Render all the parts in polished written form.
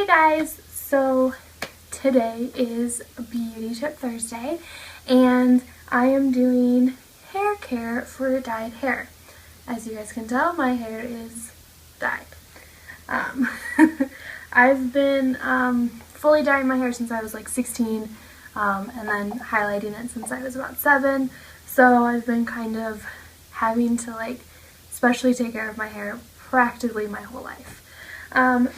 Hey guys, so today is Beauty Tip Thursday and I am doing hair care for dyed hair. As you guys can tell, my hair is dyed. I've been fully dyeing my hair since I was like 16 and then highlighting it since I was about 7. So I've been kind of having to especially take care of my hair practically my whole life.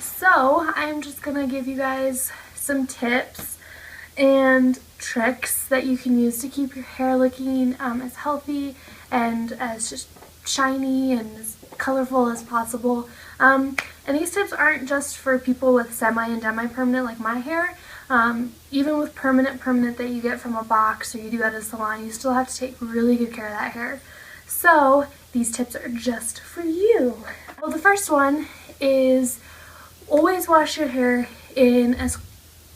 So I'm just gonna give you guys some tips and tricks that you can use to keep your hair looking as healthy and as just shiny and as colorful as possible. And these tips aren't just for people with semi and demi-permanent like my hair. Even with permanent that you get from a box or you do at a salon, you still have to take really good care of that hair. So these tips are just for you. Well, the first one is always wash your hair in as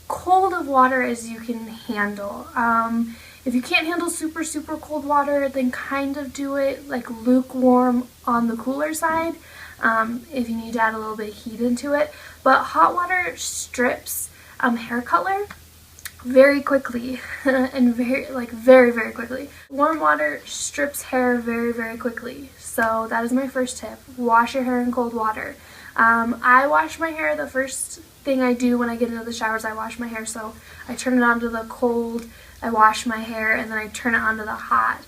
cold of water as you can handle. If you can't handle super cold water, then kind of do it like lukewarm on the cooler side if you need to add a little bit of heat into it. But hot water strips hair color very quickly and very quickly. Warm water strips hair very quickly. So that is my first tip. Wash your hair in cold water. I wash my hair, the first thing I do when I get into the showers, I wash my hair. So I turn it onto the cold, I wash my hair, and then I turn it onto the hot.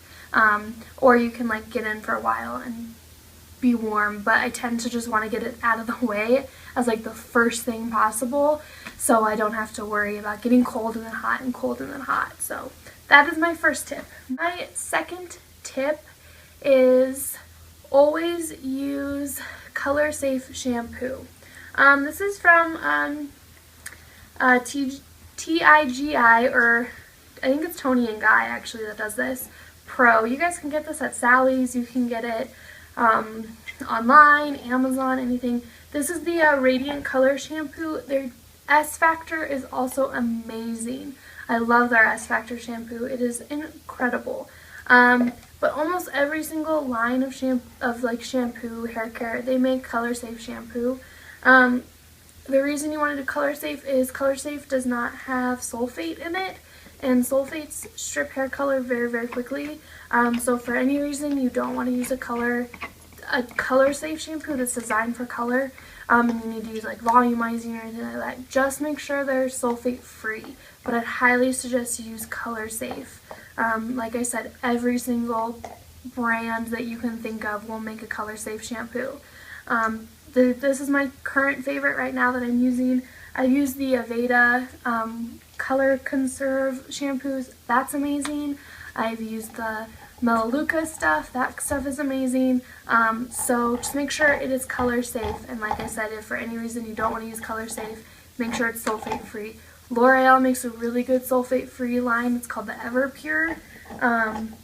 Or you can get in for a while and be warm, but I tend to just want to get it out of the way as the first thing possible, so I don't have to worry about getting cold and then hot and cold and then hot. So that is my first tip. My second tip is always use color safe shampoo. This is from TIGI, or I think it's Tony and Guy actually that does this. Pro. You guys can get this at Sally's. You can get it online, Amazon, anything. This is the Radiant Color Shampoo. Their S Factor is also amazing. I love their S Factor shampoo. It is incredible. But almost every single line of shampoo, hair care, they make color safe shampoo. The reason you want to do color safe is color safe does not have sulfate in it, and sulfates strip hair color very quickly. So for any reason you don't want to use a color safe shampoo that's designed for color, and you need to use volumizing or anything like that, just make sure they're sulfate free. But I'd highly suggest you use color safe. Like I said, every single brand that you can think of will make a color safe shampoo. This is my current favorite right now that I'm using. I use the Aveda Color Conserve shampoos. That's amazing. I've used the Melaleuca stuff. That stuff is amazing. So just make sure it is color safe. And like I said, if for any reason you don't want to use color safe, make sure it's sulfate free. L'Oreal makes a really good sulfate free line. It's called the Everpure. And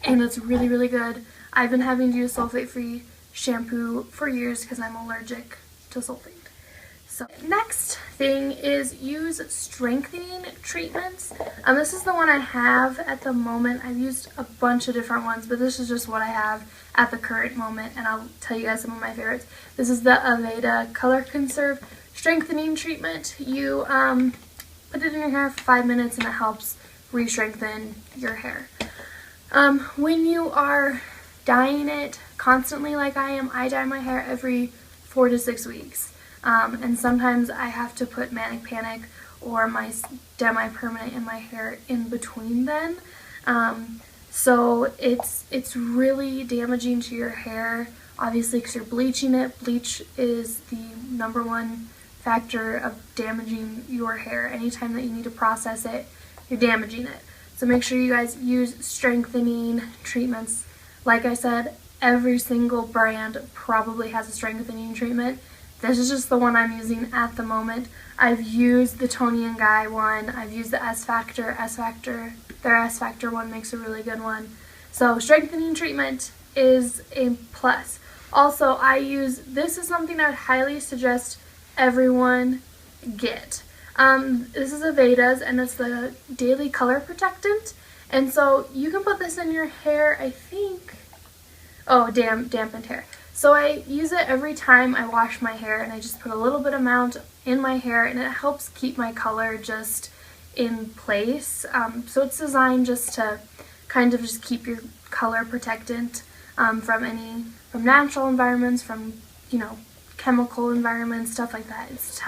it's really good. I've been having to use sulfate free shampoo for years because I'm allergic to sulfate. So next thing is use strengthening treatments. This is the one I have at the moment. I've used a bunch of different ones, but this is just what I have at the current moment, and I'll tell you guys some of my favorites. This is the Aveda Color Conserve Strengthening Treatment. You put it in your hair for 5 minutes and it helps re-strengthen your hair. When you are dyeing it constantly like I am, I dye my hair every 4 to 6 weeks. And sometimes I have to put Manic Panic or my demi-permanent in my hair in between then. So it's really damaging to your hair, obviously, because you're bleaching it. Bleach is the #1 factor of damaging your hair. Anytime that you need to process it, you're damaging it. So make sure you guys use strengthening treatments. Like I said, every single brand probably has a strengthening treatment. This is just the one I'm using at the moment. I've used the Tony and Guy one. I've used the S Factor. Their S Factor one makes a really good one. So strengthening treatment is a plus. Also, this is something I would highly suggest everyone get. This is Aveda's, and it's the Daily Color Protectant. And so you can put this in your hair, I think, dampened hair. So I use it every time I wash my hair, and I just put a little bit amount in my hair, and it helps keep my color just in place. So it's designed just to kind of just keep your color protectant from natural environments, from, you know, chemical environments, stuff like that. It's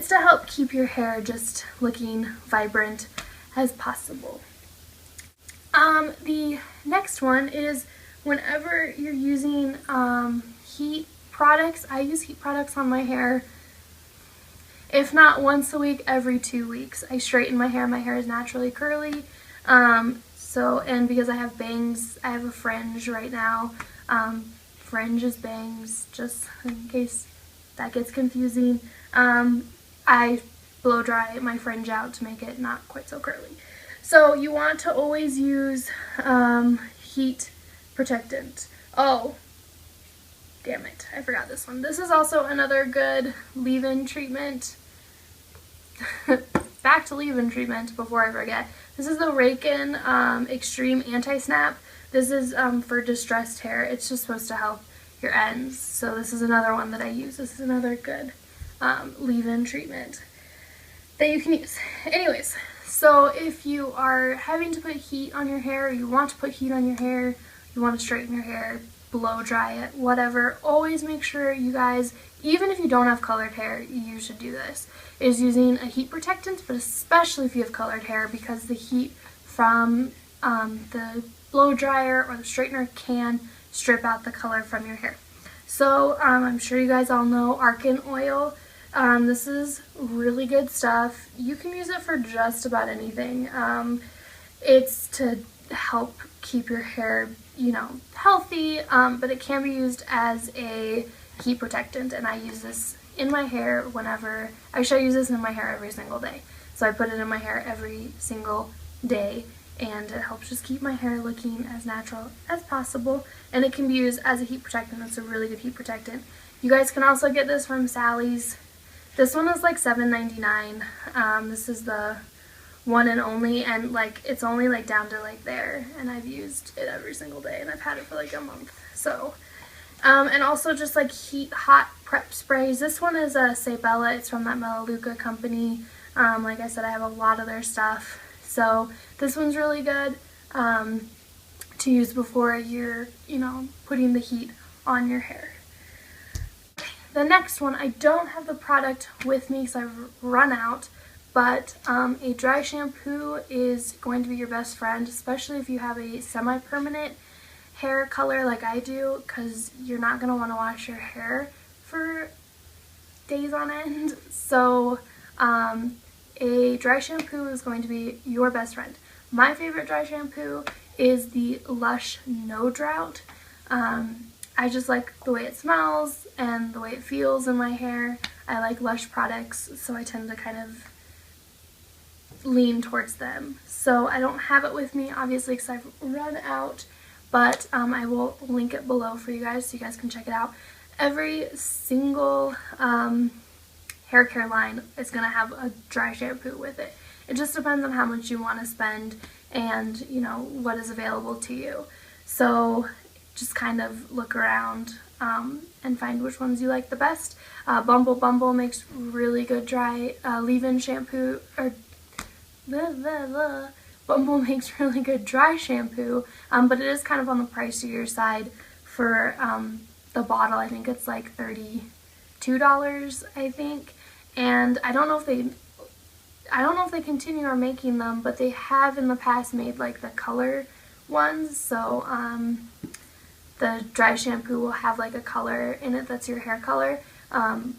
to help keep your hair just looking vibrant as possible. The next one is whenever you're using heat products. I use heat products on my hair, if not once a week, every 2 weeks. I straighten my hair. My hair is naturally curly. And because I have bangs, I have a fringe right now. Fringe is bangs, just in case that gets confusing. I blow dry my fringe out to make it not quite so curly. So you want to always use heat protectant. Oh, damn it, I forgot this one. This is also another good leave-in treatment. Back to leave-in treatment before I forget. This is the Rake-In Extreme Anti-Snap. This is for distressed hair. It's just supposed to help your ends. So this is another one that I use. This is another good leave-in treatment that you can use. Anyways, so if you are having to put heat on your hair, or you want to put heat on your hair, you want to straighten your hair, blow dry it, whatever, always make sure you guys, even if you don't have colored hair, you should do this, is using a heat protectant, but especially if you have colored hair, because the heat from the blow dryer or the straightener can strip out the color from your hair. So I'm sure you guys all know Argan Oil. This is really good stuff. You can use it for just about anything. It's to help keep your hair, you know, healthy, but it can be used as a heat protectant, and I use this in my hair whenever, actually I use this in my hair every single day. So I put it in my hair every single day, and it helps just keep my hair looking as natural as possible, and it can be used as a heat protectant. It's a really good heat protectant. You guys can also get this from Sally's. This one is like $7.99. This is the one and only, and like it's only like down to like there, and I've used it every single day, and I've had it for like a month. So and also just like hot prep sprays. This one is a Sabella. It's from that Melaleuca company. Like I said, I have a lot of their stuff, so this one's really good to use before you're, you know, putting the heat on your hair. The next one, I don't have the product with me because I've run out, but a dry shampoo is going to be your best friend, especially if you have a semi-permanent hair color like I do, because you're not going to want to wash your hair for days on end. So a dry shampoo is going to be your best friend. My favorite dry shampoo is the Lush No Drought. I just like the way it smells and the way it feels in my hair. I like Lush products, so I tend to kind of lean towards them. So I don't have it with me, obviously, because I've run out, but I will link it below for you guys so you guys can check it out. Every single hair care line is going to have a dry shampoo with it. It just depends on how much you want to spend and, you know, what is available to you. So just kind of look around and find which ones you like the best. Bumble makes really good dry leave-in shampoo, or Bumble makes really good dry shampoo, but it is kind of on the pricier side for the bottle. I think it's like $32, I think. And I don't know if they continue on making them, but they have in the past made like the color ones. So the dry shampoo will have like a color in it that's your hair color,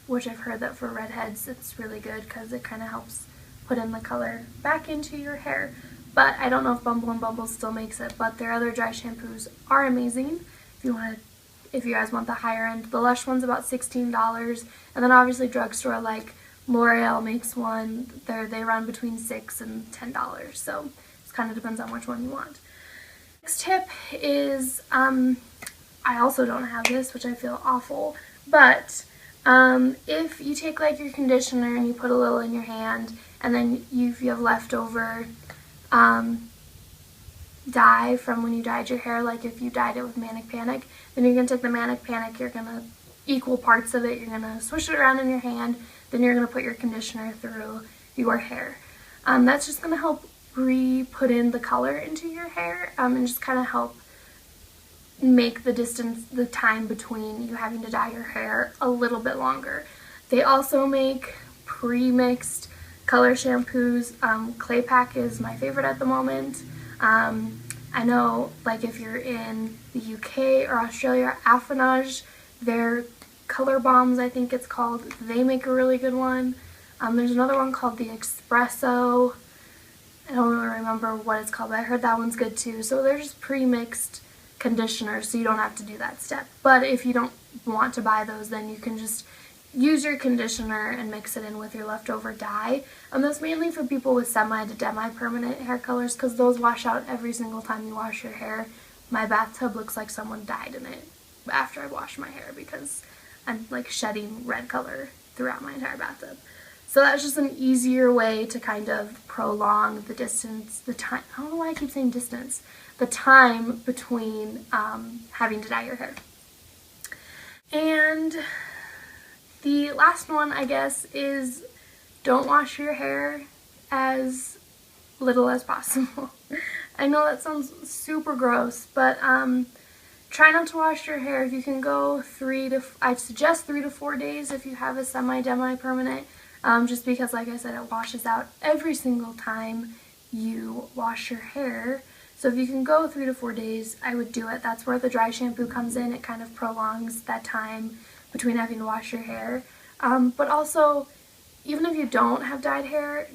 which I've heard that for redheads it's really good because it kind of helps put in the color back into your hair. But I don't know if Bumble still makes it, but their other dry shampoos are amazing. If you guys want the higher end, the Lush one's about $16, and then obviously drugstore like L'Oreal makes one. They run between $6 and $10, so it kind of depends on which one you want. Next tip is, I also don't have this, which I feel awful, but if you take like your conditioner and you put a little in your hand, and then if you have leftover dye from when you dyed your hair, like if you dyed it with Manic Panic, then you're going to take the Manic Panic, you're going to equal parts of it, you're going to swish it around in your hand, then you're going to put your conditioner through your hair. That's just going to help put in the color into your hair, and just kind of help make the time between you having to dye your hair a little bit longer. They also make pre-mixed color shampoos. Clay Pack is my favorite at the moment. I know, like, if you're in the UK or Australia, Affinage, their Color Bombs, I think it's called, they make a really good one. There's another one called the Espresso. I don't really remember what it's called, but I heard that one's good too. So they're just pre-mixed conditioners, so you don't have to do that step. But if you don't want to buy those, then you can just use your conditioner and mix it in with your leftover dye. And that's mainly for people with semi to demi-permanent hair colors, because those wash out every single time you wash your hair. My bathtub looks like someone dyed in it after I wash my hair, because I'm like shedding red color throughout my entire bathtub. So that's just an easier way to kind of prolong the distance, the time, I don't know why I keep saying distance, the time between having to dye your hair. And the last one, I guess, is don't wash your hair as little as possible. I know that sounds super gross, but try not to wash your hair. If you can go I'd suggest 3 to 4 days if you have a semi-demi-permanent, just because, like I said, it washes out every single time you wash your hair. So if you can go 3 to 4 days, I would do it. That's where the dry shampoo comes in. It kind of prolongs that time between having to wash your hair. But also, even if you don't have dyed hair,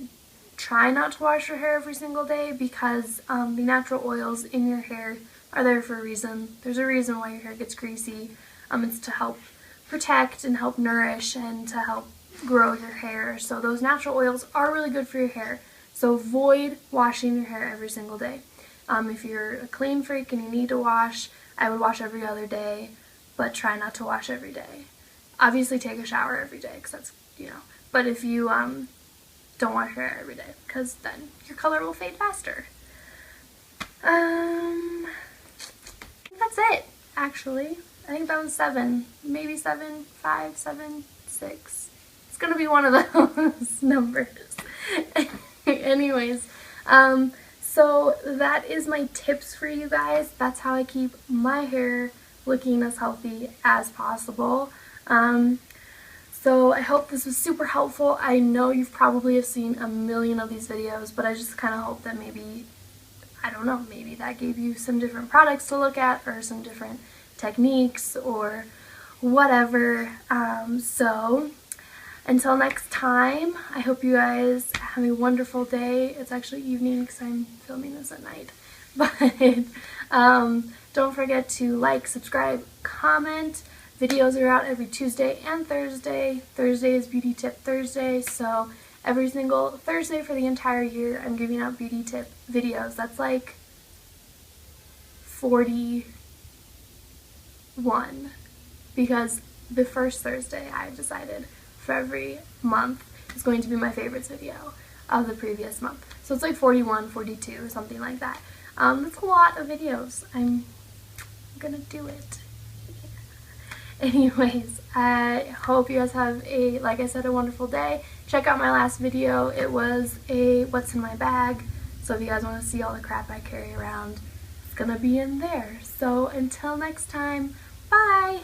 try not to wash your hair every single day, because the natural oils in your hair are there for a reason. There's a reason why your hair gets greasy. It's to help protect and help nourish and to help grow your hair. So those natural oils are really good for your hair. So avoid washing your hair every single day. If you're a clean freak and you need to wash, I would wash every other day, but try not to wash every day. Obviously take a shower every day, because that's, but if you don't wash your hair every day, because then your color will fade faster. That's it, actually. I think that was 7, maybe 7, 5, 7, 6. It's gonna be one of those numbers. Anyways, so that is my tips for you guys. That's how I keep my hair looking as healthy as possible. So I hope this was super helpful. I know you've probably have seen a million of these videos, but I just kind of hope that maybe, I don't know, maybe that gave you some different products to look at or some different techniques or whatever. So until next time, I hope you guys have a wonderful day. It's actually evening because I'm filming this at night. But don't forget to like, subscribe, comment. Videos are out every Tuesday and Thursday. Thursday is Beauty Tip Thursday, so every single Thursday for the entire year I'm giving out beauty tip videos. That's like 41, because the first Thursday I've decided for every month is going to be my favorites video of the previous month. So it's like 41, 42, something like that. That's a lot of videos. I'm gonna do it. Anyways, I hope you guys have like I said, a wonderful day. Check out my last video. It was a what's in my bag. So if you guys want to see all the crap I carry around, it's gonna be in there. So until next time, bye!